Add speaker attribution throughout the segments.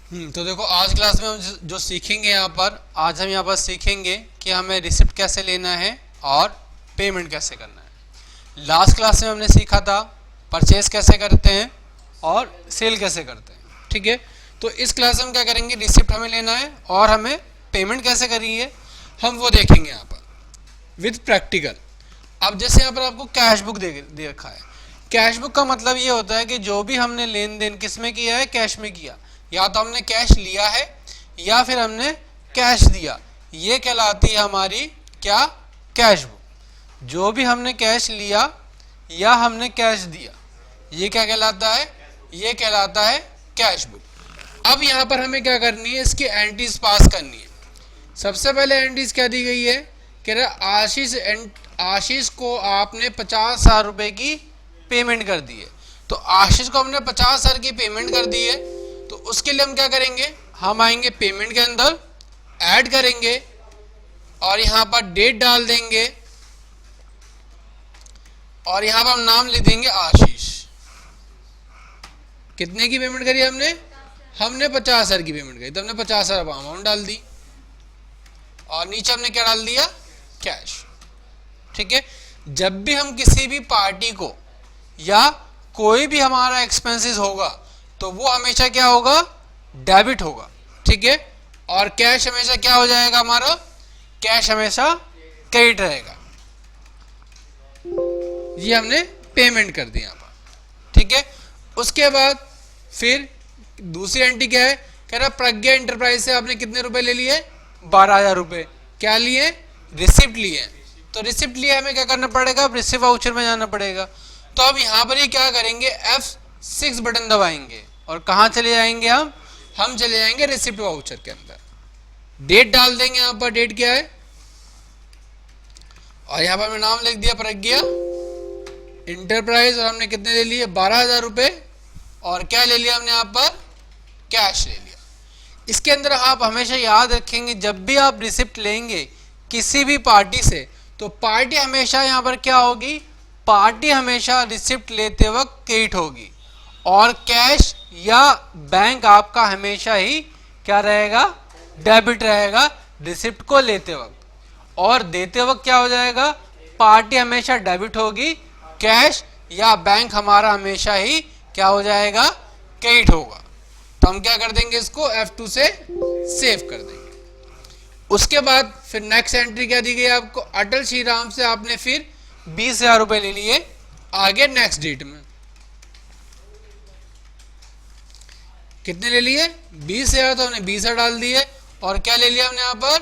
Speaker 1: तो देखो आज क्लास में हम जो सीखेंगे आज हम यहाँ पर सीखेंगे कि हमें रिसिप्ट कैसे लेना है और पेमेंट कैसे करना है। लास्ट क्लास में हमने सीखा था परचेज कैसे करते हैं और सेल कैसे करते हैं। ठीक है, तो इस क्लास में हम क्या करेंगे, रिसिप्ट हमें लेना है और हमें पेमेंट कैसे करनी है हम वो देखेंगे यहाँ पर विद प्रैक्टिकल। अब जैसे यहाँ पर आपको कैश बुक दे रखा है। कैश बुक का मतलब ये होता है कि जो भी हमने लेन देन किस में किया है, कैश में किया, या तो हमने कैश लिया है या फिर हमने कैश दिया, ये कहलाती है हमारी क्या, कैश बुक। जो भी हमने कैश लिया या हमने कैश दिया ये क्या कहलाता है, ये कहलाता है कैश बुक। अब यहाँ पर हमें क्या करनी है, इसकी एंट्रीज पास करनी है। सबसे पहले एंट्रीज क्या दी गई है, कह रहा आशीष को आपने 50,000 रुपए की पेमेंट कर दी है। तो आशीष को हमने 50,000 की पेमेंट कर दी है, तो उसके लिए हम क्या करेंगे, हम आएंगे पेमेंट के अंदर, ऐड करेंगे और यहां पर डेट डाल देंगे और यहां पर हम नाम लिख देंगे आशीष। कितने की पेमेंट करी हमने 50,000 की पेमेंट करी, तो हमने 50,000 अमाउंट डाल दी और नीचे हमने क्या डाल दिया, कैश। ठीक है, जब भी हम किसी भी पार्टी को या कोई भी हमारा एक्सपेंसेस होगा तो वो हमेशा क्या होगा, डेबिट होगा। ठीक है, और कैश हमेशा क्या हो जाएगा, हमारा कैश हमेशा क्रेडिट रहेगा। ये हमने पेमेंट कर दी यहाँ पर। ठीक है, उसके बाद फिर दूसरी एंट्री क्या है, कह रहा प्रज्ञा एंटरप्राइज से आपने कितने रुपए ले लिए, 12,000 रुपए। क्या लिए, रिसिप्ट लिए। तो रिसिप्ट लिए हमें क्या करना पड़ेगा, रिसिप्ट वाउचर में जाना पड़ेगा। तो अब यहाँ पर ये क्या करेंगे, F6 बटन दबाएंगे और कहाँ चले जाएंगे, हम चले जाएंगे रिसिप्ट वाउचर के अंदर। डेट डाल देंगे, यहाँ पर डेट क्या है और यहाँ पर मैं नाम लिख दिया प्रज्ञा इंटरप्राइज और हमने कितने ले लिए, 12,000 रुपए। और क्या ले लिया हमने यहाँ पर, कैश ले लिया। इसके अंदर आप हमेशा याद रखेंगे जब भी आप रिसिप्ट लेंगे किसी भी पार्टी से, तो पार्टी हमेशा यहाँ पर क्या होगी, पार्टी हमेशा रिसिप्ट लेते वक्त क्रेडिट होगी और कैश या बैंक आपका हमेशा ही क्या रहेगा, डेबिट रहेगा रिसिप्ट को लेते वक्त। और देते वक्त क्या हो जाएगा, पार्टी हमेशा डेबिट होगी, कैश या बैंक हमारा हमेशा ही क्या हो जाएगा, क्रेडिट होगा। तो हम क्या कर देंगे, इसको F2 से सेव कर देंगे। उसके बाद फिर नेक्स्ट एंट्री क्या दी गई आपको, अटल श्री राम से आपने फिर 20,000 रुपए ले लिए आगे नेक्स्ट डेट में। कितने ले लिए, 20,000, तो हमने 20,000 डाल दिए। और क्या ले लिया हमने यहाँ पर,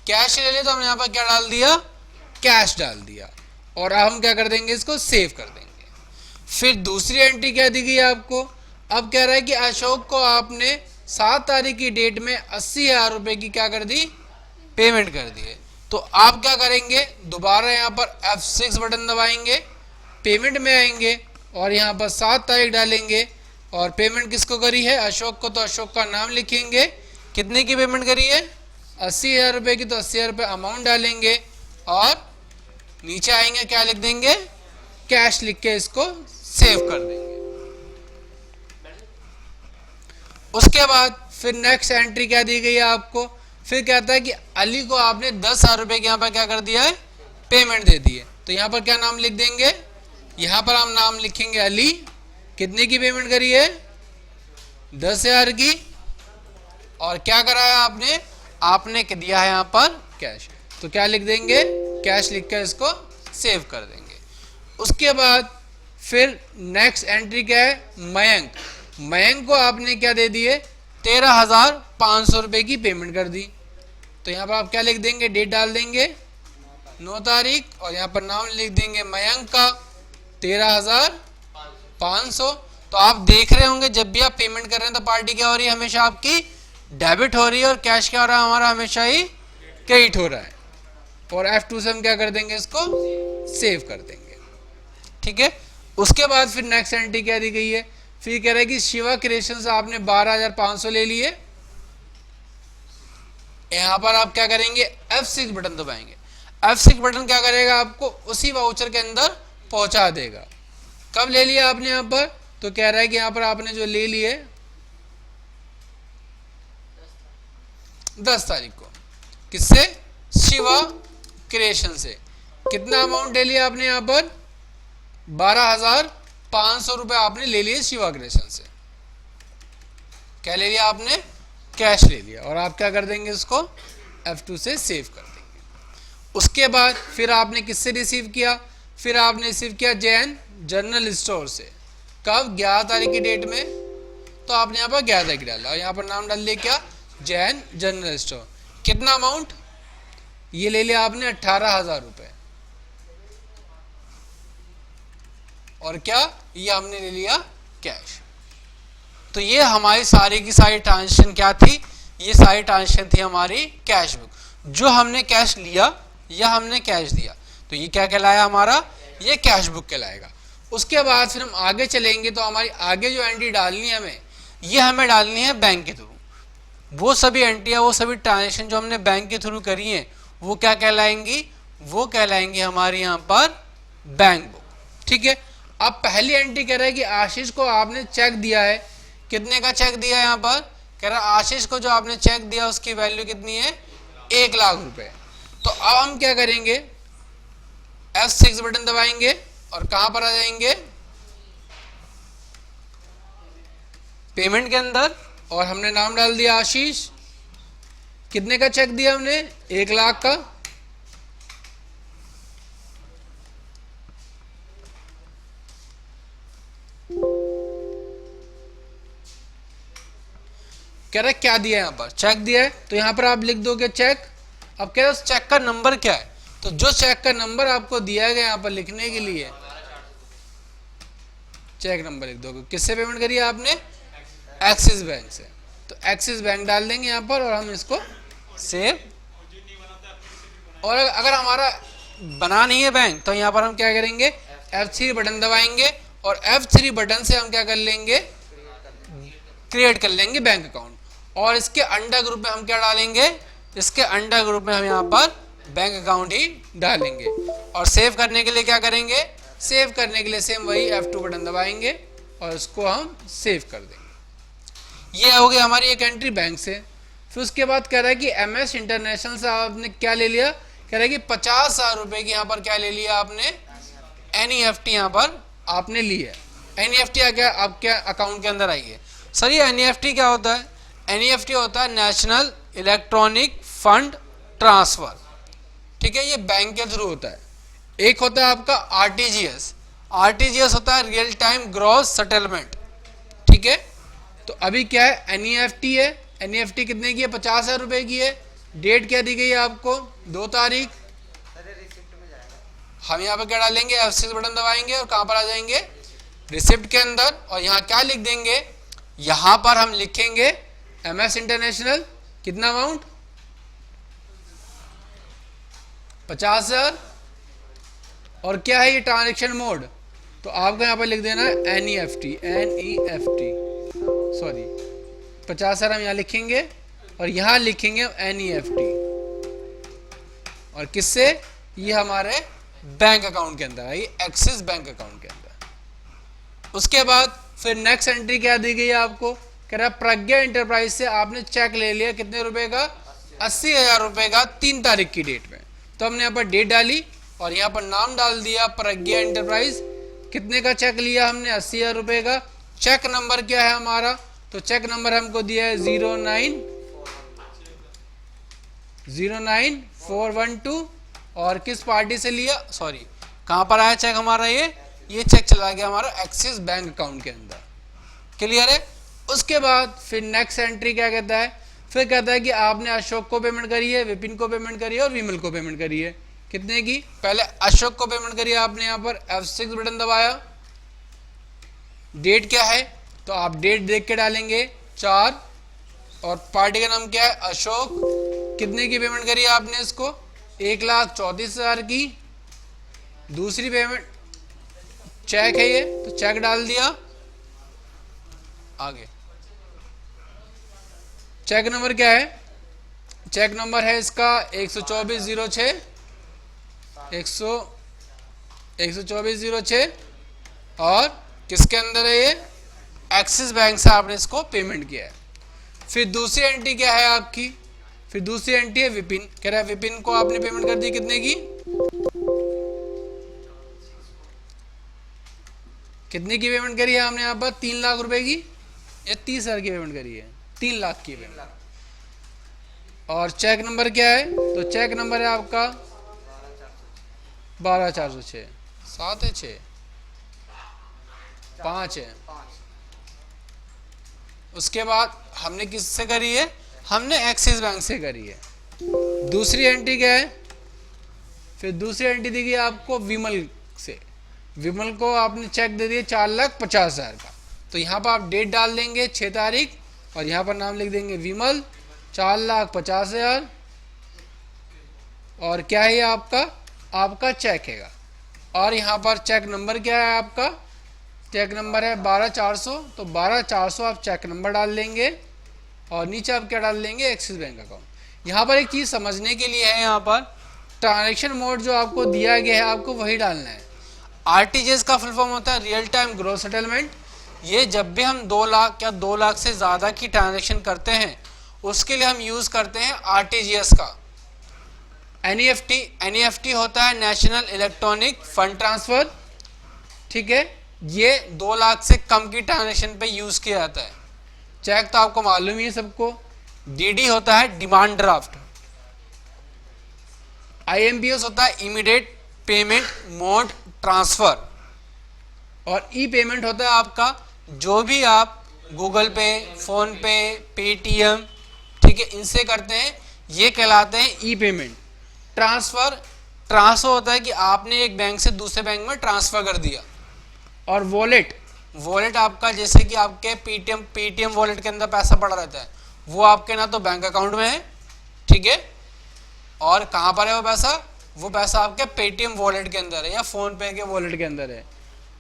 Speaker 1: कैश ले लिया, तो हमने यहाँ पर क्या डाल दिया, कैश डाल दिया। और अब हम क्या कर देंगे, इसको सेव कर देंगे। फिर दूसरी एंट्री क्या दी गई आपको, अब कह रहा है कि अशोक को आपने 7 तारीख की डेट में 80,000 रुपए की क्या कर दी, पेमेंट कर दी है। तो आप क्या करेंगे, दोबारा यहाँ पर F6 बटन दबाएंगे, पेमेंट में आएंगे और यहाँ पर 7 तारीख डालेंगे और पेमेंट किसको करी है, अशोक को, तो अशोक का नाम लिखेंगे। कितने की पेमेंट करी है, 80,000 रुपए की, तो 80,000 रुपए अमाउंट डालेंगे और नीचे आएंगे क्या लिख देंगे, कैश लिख के इसको सेव कर देंगे। उसके बाद फिर नेक्स्ट एंट्री क्या दी गई है आपको, फिर कहता है कि अली को आपने 10,000 रुपए के यहाँ पर क्या कर दिया है, पेमेंट दे दी है। तो यहाँ पर क्या नाम लिख देंगे, यहाँ पर हम नाम लिखेंगे अली। कितने की पेमेंट करी है, 10,000 की। और क्या करा है आपने, आपने दिया है यहाँ पर कैश, तो क्या लिख देंगे, कैश लिख कर इसको सेव कर देंगे। उसके बाद फिर नेक्स्ट एंट्री क्या है, मयंक। मयंक को आपने क्या दे दिए, 13,500 रुपए की पेमेंट कर दी। तो यहाँ पर आप क्या लिख देंगे, डेट डाल देंगे 9 तारीख और यहाँ पर नाम लिख देंगे मयंक का 13,500। तो आप देख रहे होंगे जब भी आप पेमेंट कर रहे हैं तो पार्टी क्या हो रही है, हमेशा आपकी डेबिट हो रही है और कैश क्या हो रहा है, हमारा हमेशा ही क्रेडिट हो रहा है। और F2 से हम क्या कर देंगे, इसको सेव कर देंगे। ठीक है, उसके बाद फिर नेक्स्ट एंट्री क्या दी गई है, फिर कह रहा है कि शिवा क्रिएशन से आपने 12,500 ले लिए। यहां पर आप क्या करेंगे, F6 बटन दबाएंगे। F6 बटन क्या करेगा, आपको उसी वाउचर के अंदर पहुंचा देगा। कब ले लिया आपने यहाँ पर, तो कह रहा है कि यहाँ पर आपने जो ले लिए 10 तारीख को। किससे? शिवा क्रिएशन से। कितना अमाउंट ले लिया आपने यहाँ पर? 12,500 रुपए आपने ले लिए शिवा क्रिएशन से। क्या ले लिया आपने? कैश ले लिया। और आप क्या कर देंगे? इसको F2 से सेव कर देंगे। उसके बाद फिर आपने किससे रिसीव किया? फिर आपने रिसीव किया जैन जनरल स्टोर से। कब? 11 तारीख की डेट में। तो आपने यहाँ पर 11 तारीख डाला और यहाँ पर नाम डाल दिया क्या? Jain general store. कितना अमाउंट? ये ले लिया आपने 18,000 रुपए। और क्या? ये हमने ले लिया कैश। तो ये हमारी सारी की सारी ट्रांजेक्शन क्या थी? ये सारी ट्रांजेक्शन थी हमारी कैश बुक। जो हमने कैश लिया या हमने कैश दिया, तो ये क्या कहलाया हमारा? ये कैश बुक कहलाएगा। उसके बाद फिर हम आगे चलेंगे तो हमारी आगे जो एंट्री डालनी है हमें, ये हमें डालनी है बैंक के थ्रू। वो सभी एंट्रियाँ, वो सभी ट्रांजेक्शन जो हमने बैंक के थ्रू करी हैं, वो क्या कहलाएंगी? वो कहलाएंगी हमारे यहाँ पर बैंक बुक। ठीक है। अब पहली एंट्री कह रहा है कि आशीष को आपने चेक दिया है। कितने का चेक दिया है? यहाँ पर कह रहा है आशीष को जो आपने चेक दिया उसकी वैल्यू कितनी है? 1 लाख रुपए। तो अब हम क्या करेंगे? F6 बटन दबाएंगे और कहां पर आ जाएंगे? पेमेंट के अंदर। और हमने नाम डाल दिया आशीष। कितने का चेक दिया हमने? 1 लाख का। कह रहा क्या दिया? यहाँ पर चेक दिया है, तो यहां पर आप लिख दोगे चेक। अब कह रहा उस चेक का नंबर क्या है? तो जो चेक का नंबर आपको दिया गया यहाँ पर लिखने के लिए, चेक नंबर लिख दोगे। किससे पेमेंट करी है आपने? एक्सिस बैंक से। तो एक्सिस बैंक डाल देंगे यहाँ पर और हम इसको सेव। और अगर हमारा बना नहीं है बैंक, तो यहाँ पर हम क्या करेंगे? F3 बटन दबाएंगे और F3 बटन से हम क्या कर लेंगे? क्रिएट कर लेंगे बैंक अकाउंट। और इसके अंडर ग्रुप में हम क्या डालेंगे? इसके अंडर ग्रुप में हम यहाँ पर बैंक अकाउंट ही डालेंगे। और सेव करने के लिए क्या करेंगे? सेव करने के लिए सेम वही F2 बटन दबाएंगे और इसको हम सेव कर देंगे। ये हो गई हमारी एक एंट्री बैंक से। फिर उसके बाद कह रहा है कि MS इंटरनेशनल से आपने क्या ले लिया? कह रहा है कि 50,000 रुपए की यहाँ पर क्या ले लिया आपने? NEFT यहाँ पर आपने ली है। NEFT क्या आपके अकाउंट के अंदर आई है। सर ये NEFT क्या होता है? NEFT होता है नेशनल इलेक्ट्रॉनिक फंड ट्रांसफर। ठीक है। ये बैंक के थ्रू होता है। एक होता है आपका RTGS होता है रियल टाइम ग्रॉस सेटलमेंट। ठीक है। तो अभी क्या है? NEFT है। NEFT कितने की है? 50,000 रुपए की है। डेट क्या दी गई है आपको? 2 तारीख। हम यहाँ पर क्या डालेंगे? F6 बटन दबाएंगे और कहां पर आ जाएंगे? रिसिप्ट के अंदर। और यहाँ क्या लिख देंगे? यहां पर हम लिखेंगे MS इंटरनेशनल। कितना अमाउंट? 50,000। और क्या है ये ट्रांजैक्शन मोड? तो आपको यहाँ पर लिख देना है NEFT। सॉरी 50,000 हम यहाँ लिखेंगे और यहाँ लिखेंगे NEFT। और किससे? ये हमारे बैंक अकाउंट के अंदर है, ये एक्सिस बैंक अकाउंट के अंदर। उसके बाद फिर नेक्स्ट एंट्री क्या दी गई है आपको? कह रहा प्रज्ञा एंटरप्राइज से आपने चेक ले लिया। कितने रुपए का? 80,000 रुपए का 3 तारीख की डेट में। तो हमने यहाँ पर डेट डाली और यहाँ पर नाम डाल दिया प्रज्ञा एंटरप्राइज। कितने का चेक लिया हमने? 80,000 रुपए का। चेक नंबर क्या है हमारा? तो चेक नंबर हमको दिया है 09412। और किस पार्टी से लिया? सॉरी कहां पर आया चेक हमारा? ये चेक चला गया हमारा एक्सिस बैंक अकाउंट के अंदर। क्लियर है। उसके बाद फिर नेक्स्ट एंट्री क्या कहता है? फिर कहता है कि आपने अशोक को पेमेंट करी है, विपिन को पेमेंट करी है और विमल को पेमेंट करी है। कितने की? पहले अशोक को पेमेंट करी है आपने। यहाँ पर F6 बटन दबाया। डेट क्या है? तो आप डेट देख के डालेंगे 4। और पार्टी का नाम क्या है? अशोक। कितने की पेमेंट करी है आपने इसको? 1,34,000 की। दूसरी पेमेंट चेक है ये, तो चेक डाल दिया। आगे चेक नंबर क्या है? चेक नंबर है इसका 12406। और किसके अंदर है ये? एक्सिस बैंक से आपने इसको पेमेंट किया है। फिर दूसरी एंट्री क्या है आपकी? फिर दूसरी एंट्री है विपिन, कह रहा है विपिन को आपने पेमेंट कर दी कितने की, कितने की पेमेंट करी है हमने यहाँ पर 3 लाख रुपए की या 30,000 की पेमेंट करी है, 3 लाख की पेमेंट। और चेक नंबर क्या है, तो चेक नंबर है आपका 12,406, 7 है 6 5 है। उसके बाद हमने किससे करी है, हमने एक्सिस बैंक से करी है। दूसरी एंट्री क्या है, फिर दूसरी एंट्री दी गई आपको विमल से, विमल को आपने चेक दे दिया 4,50,000 का। तो यहाँ पर आप डेट डाल देंगे 6 तारीख और यहाँ पर नाम लिख देंगे विमल, 4,50,000 और क्या है आपका चेक है। और यहाँ पर चेक नंबर क्या है आपका, चेक नंबर है 12,400, तो 12,400 आप चेक नंबर डाल देंगे और नीचे आप क्या डाल देंगे, एक्सिस बैंक अकाउंट। यहाँ पर एक चीज़ समझने के लिए है, यहाँ पर ट्रांजैक्शन मोड जो आपको दिया गया है आपको वही डालना है। आरटीजीएस का फुल फॉर्म होता है रियल टाइम ग्रॉस सेटलमेंट। ये जब भी हम 2 लाख या 2 लाख से ज़्यादा की ट्रांजैक्शन करते हैं उसके लिए हम यूज़ करते हैं आरटीजीएस का। एनईएफटी होता है नेशनल इलेक्ट्रॉनिक फंड ट्रांसफ़र, ठीक है, ये 2 लाख से कम की ट्रांजैक्शन पे यूज़ किया जाता है। चेक तो आपको मालूम ही है सबको। डीडी होता है डिमांड ड्राफ्ट। आईएमपीएस होता है इमीडिएट पेमेंट मोड ट्रांसफ़र। और ई पेमेंट होता है आपका जो भी आप गूगल पे, फ़ोन पे, पेटीएम, ठीक है, इनसे करते हैं, ये कहलाते हैं ई पेमेंट। ट्रांसफ़र होता है कि आपने एक बैंक से दूसरे बैंक में ट्रांसफ़र कर दिया। और वॉलेट आपका जैसे कि आपके पेटीएम वॉलेट के अंदर पैसा पड़ा रहता है, वो आपके ना तो बैंक अकाउंट में है, ठीक है, और कहाँ पर है वो पैसा आपके पेटीएम वॉलेट के अंदर है या फ़ोन पे के वॉलेट के अंदर है।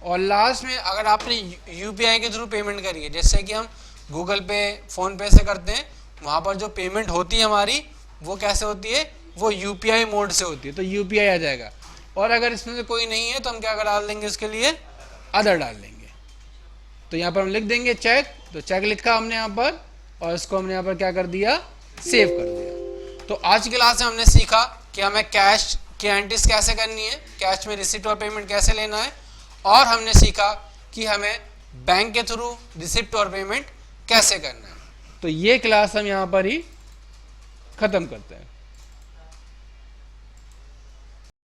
Speaker 1: और लास्ट में अगर आपने यूपीआई के थ्रू पेमेंट करी है, जैसे कि हम गूगल पे, फ़ोन पे से करते हैं, वहाँ पर जो पेमेंट होती है हमारी वो कैसे होती है, वो यूपीआई मोड से होती है, तो यूपीआई आ जाएगा। और अगर इसमें से कोई नहीं है तो हम क्या डाल देंगे, उसके लिए अदर डाल देंगे। तो यहाँ पर हम लिख देंगे चेक, तो चेक लिखा हमने यहाँ पर और इसको हमने यहाँ पर क्या कर दिया, सेव कर दिया। तो आज की क्लास में हमने सीखा कि हमें कैश की एंट्रीज कैसे करनी है, कैश में रिसिप्ट और पेमेंट कैसे लेना है, और हमने सीखा कि हमें बैंक के थ्रू रिसिप्ट और पेमेंट कैसे करना है। तो ये क्लास हम यहाँ पर ही ख़त्म करते हैं।